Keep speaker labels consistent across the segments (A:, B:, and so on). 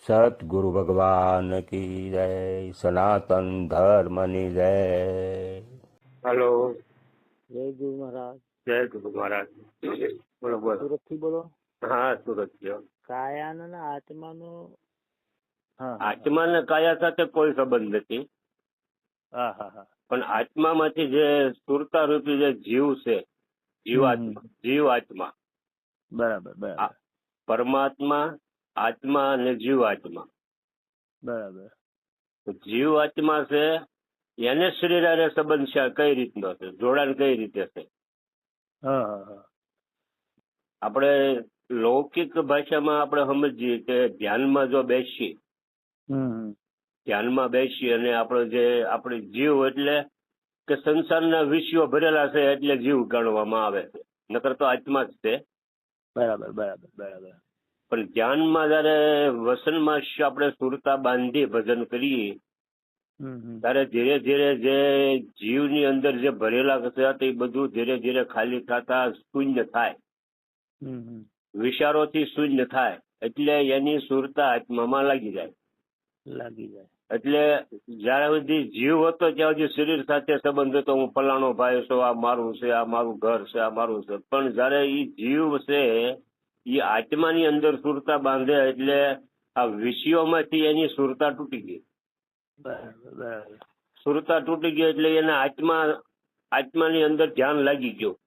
A: સતગુરુ ભગવાન કી જય, સનાતન ધર્મની જય.
B: હલો.
C: જય ગુરુ મહારાજ.
B: જય ગુરુ મહારાજ. બોલો બોલો.
C: સુરત થી બોલો.
B: હા, સુરત થયો.
C: કાયા અને આત્માનો
B: આત્મા ને કાયા સાથે કોઈ સંબંધ નથી,
C: હા હા હા
B: પણ આત્મામાંથી જે સુરતા રૂપી જે જીવ છે, જીવ આત્મા,
C: બરાબર બરાબર
B: પરમાત્મા, આત્મા અને જીવ આત્મા.
C: બરાબર.
B: જીવ આત્મા છે એને શરીર હારે સંબંધ છે, કઈ રીતનો છે, જોડાણ કઈ રીતે છે.
C: હા હા હા
B: આપણે લૌકિક ભાષામાં આપણે સમજીએ કે ધ્યાનમાં જો બેસીએ, ધ્યાનમાં બેસી અને આપણો જે આપણે જીવ એટલે કે સંસારના વિષયો ભરેલા છે એટલે જીવ ગણવામાં આવે છે, નકર તો આત્મા જ છે.
C: બરાબર બરાબર બરાબર.
B: પણ ધ્યાનમાં જયારે વસનમાં આપણે સુરતા બાંધી ભજન કરીએ ત્યારે ધીરે ધીરે જે જીવની અંદર જે ભરેલા છે તે બધું ધીરે ધીરે ખાલી થતા શૂન્ય થાય, વિચારોથી શૂન્ય થાય, એટલે એની સુરતા આત્મામાં લાગી જાય. એટલે જ્યાં સુધી જીવ હતો ત્યાં સુધી શરીર સાથે સંબંધ હતો, હું ફલાણો ભાઈ છું, આ મારું છે, આ મારું ઘર છે, આ મારું છે. પણ જયારે એ જીવ છે એ આત્માની અંદર સુરતા બાંધે એટલે આ વિષયોમાંથી એની સુરતા તૂટી ગઈ. સુરતા તૂટી ગઈ એટલે એને આત્માની અંદર ધ્યાન લાગી ગયું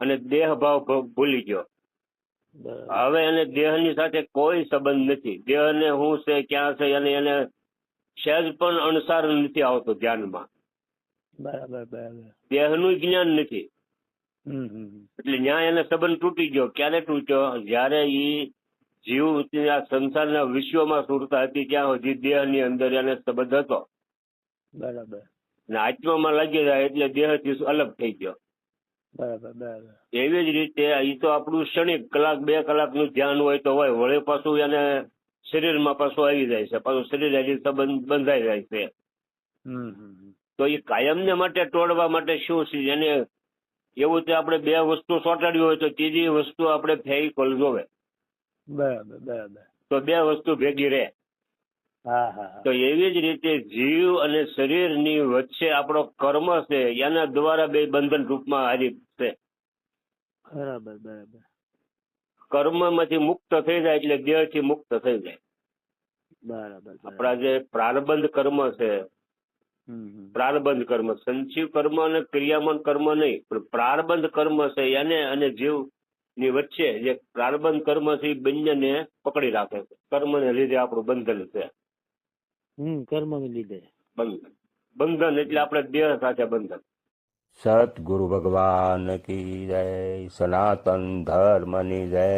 B: અને દેહ ભાવ ભૂલી ગયો. હવે એને દેહની સાથે કોઈ સંબંધ નથી. દેહને શું છે, ક્યાં છે, એને સહેજ પણ અણસાર નથી આવતો ધ્યાનમાં.
C: બરાબર બરાબર.
B: દેહનું જ્ઞાન નથી. એટલે ન્યાય એને સંબંધ તૂટી ગયો. ક્યારે તૂટ્યો? જયારે એ જીવ આ સંસારના વિશ્વમાં સુરતા હતી ત્યાં સુધી દેહની અંદર એને સંબંધ હતો.
C: બરાબર.
B: અને આત્મામાં લાગી જાય એટલે દેહથી અલગ થઈ ગયો.
C: બરાબર બરાબર.
B: એવી જ રીતે એ તો આપણું ક્ષણિક કલાક 2 કલાકનું ધ્યાન હોય તો હોય, વળી પાછું એને શરીરમાં પાછું આવી જાય છે, પાછું શરીર હજી સંબંધ બંધાઈ જાય છે. તો એ કાયમને માટે તોડવા માટે શું છે, એને એવું તે આપણે 2 વસ્તુ ચોંટાડવી હોય તો ત્રીજી વસ્તુ આપણે ફેવિકોલ જોવે.
C: બરાબર બરાબર.
B: તો 2 વસ્તુ ભેગી રહે.
C: હા હા.
B: તો એવી જ રીતે જીવ અને શરીરની વચ્ચે આપણો કર્મ છે, એના દ્વારા 2 બંધન રૂપમાં હારી છે.
C: બરાબર બરાબર.
B: કર્મમાંથી મુક્ત થઈ જાય એટલે દેહથી મુક્ત થઈ જાય.
C: બરાબર.
B: આપણા જે પ્રારબ્ધ કર્મ છે, પ્રારબ્ધ કર્મ, સંચિવ કર્મ અને ક્રિયામન કર્મ નહીં, પણ પ્રારબ્ધ કર્મ છે એને અને જીવની વચ્ચે જે પ્રારબ્ધ કર્મ છે એ બંનેને પકડી રાખે છે. કર્મને લીધે આપણું બંધન છે.
C: કર્મને લીધે
B: બંધન એટલે આપણે દેહ સાથે બંધન.
A: સતગુરુ ભગવાન કી જય, સનાતન ધર્મની જય.